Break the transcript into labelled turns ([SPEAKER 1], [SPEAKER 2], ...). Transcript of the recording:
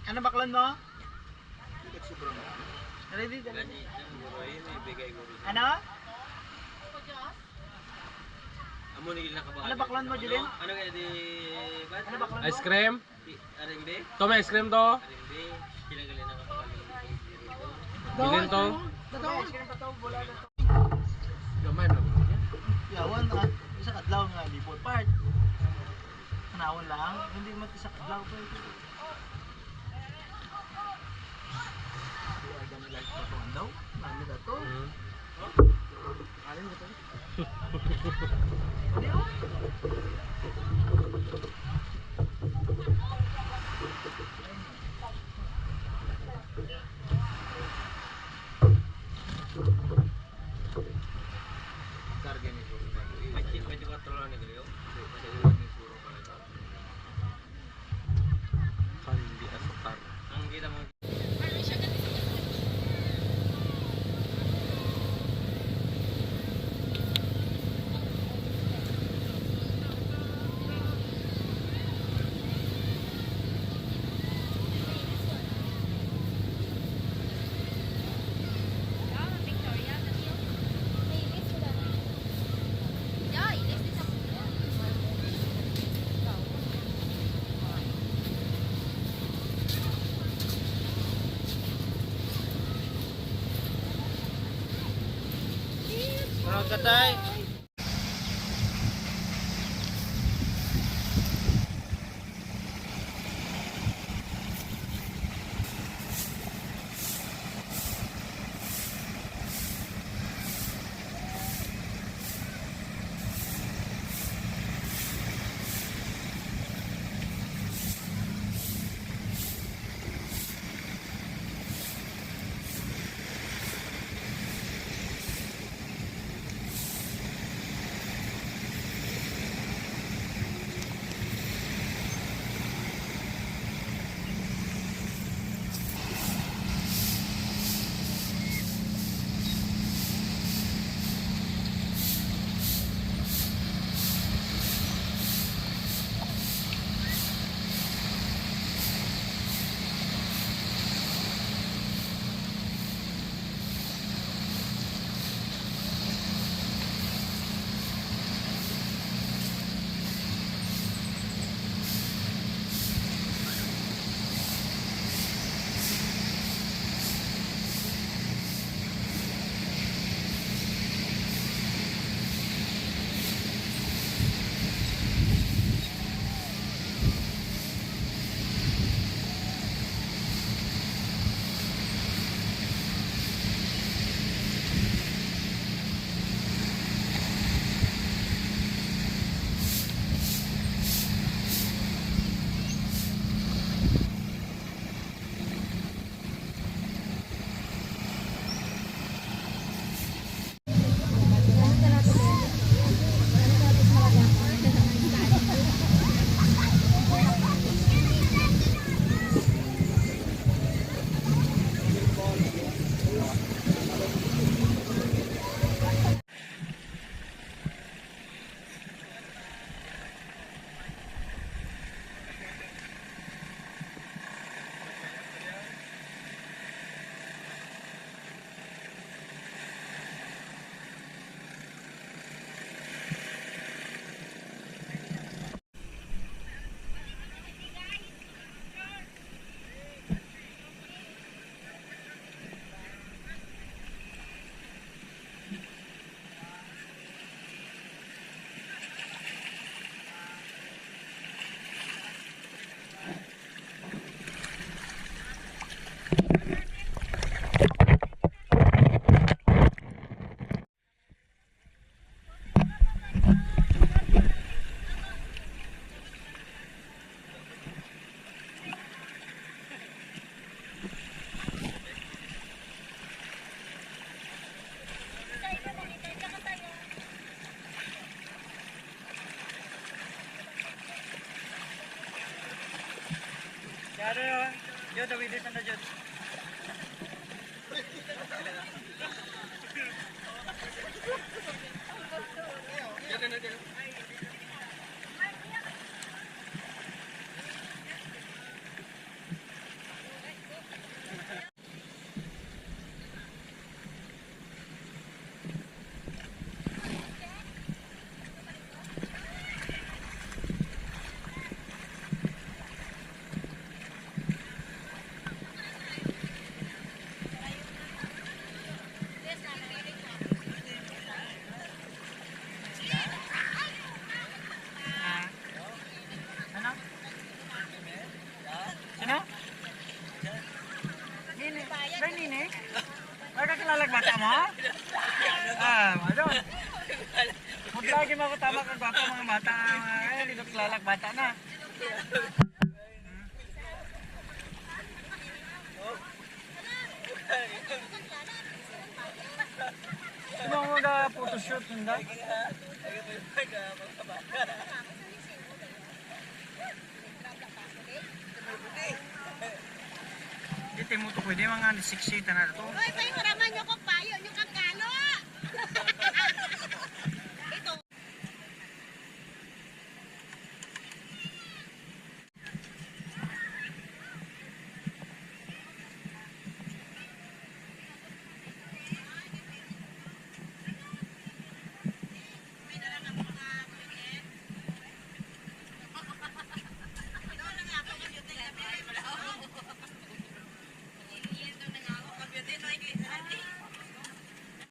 [SPEAKER 1] Ano baklan mo? Ready? Ano? Ano baklan mo, Julien?
[SPEAKER 2] Ano kaya di...
[SPEAKER 1] Ano baklan mo?
[SPEAKER 3] Ice cream?
[SPEAKER 2] Aringbe?
[SPEAKER 3] To may ice cream to?
[SPEAKER 2] Aringbe. Kinagali na kapagaling.
[SPEAKER 3] Bilhin to?
[SPEAKER 1] Ice cream pa to, bola na to.
[SPEAKER 3] Gamay mo.
[SPEAKER 1] Yawan na. Isa kadlaw nga, lipot part. Kanawon lang. Hindi mo isa kadlaw pa. Ay, ganun lang ito daw. Nami na to. Alin mo to? Hindi oh. Karga ni Puro.
[SPEAKER 2] 24 lang ni Grio.
[SPEAKER 3] Pandi asukar.
[SPEAKER 2] Ang kita mo.
[SPEAKER 1] Mga katay. Yaro yun. Yun, Dawides na dyan. mo? Ano? Kung lagi makatama kang bata, mga bata, dito klalak bata na. Sino mo na photoshoot nila? Dito mo ito pwede mga 60 na ito.
[SPEAKER 4] Hoy, pahinga naman yung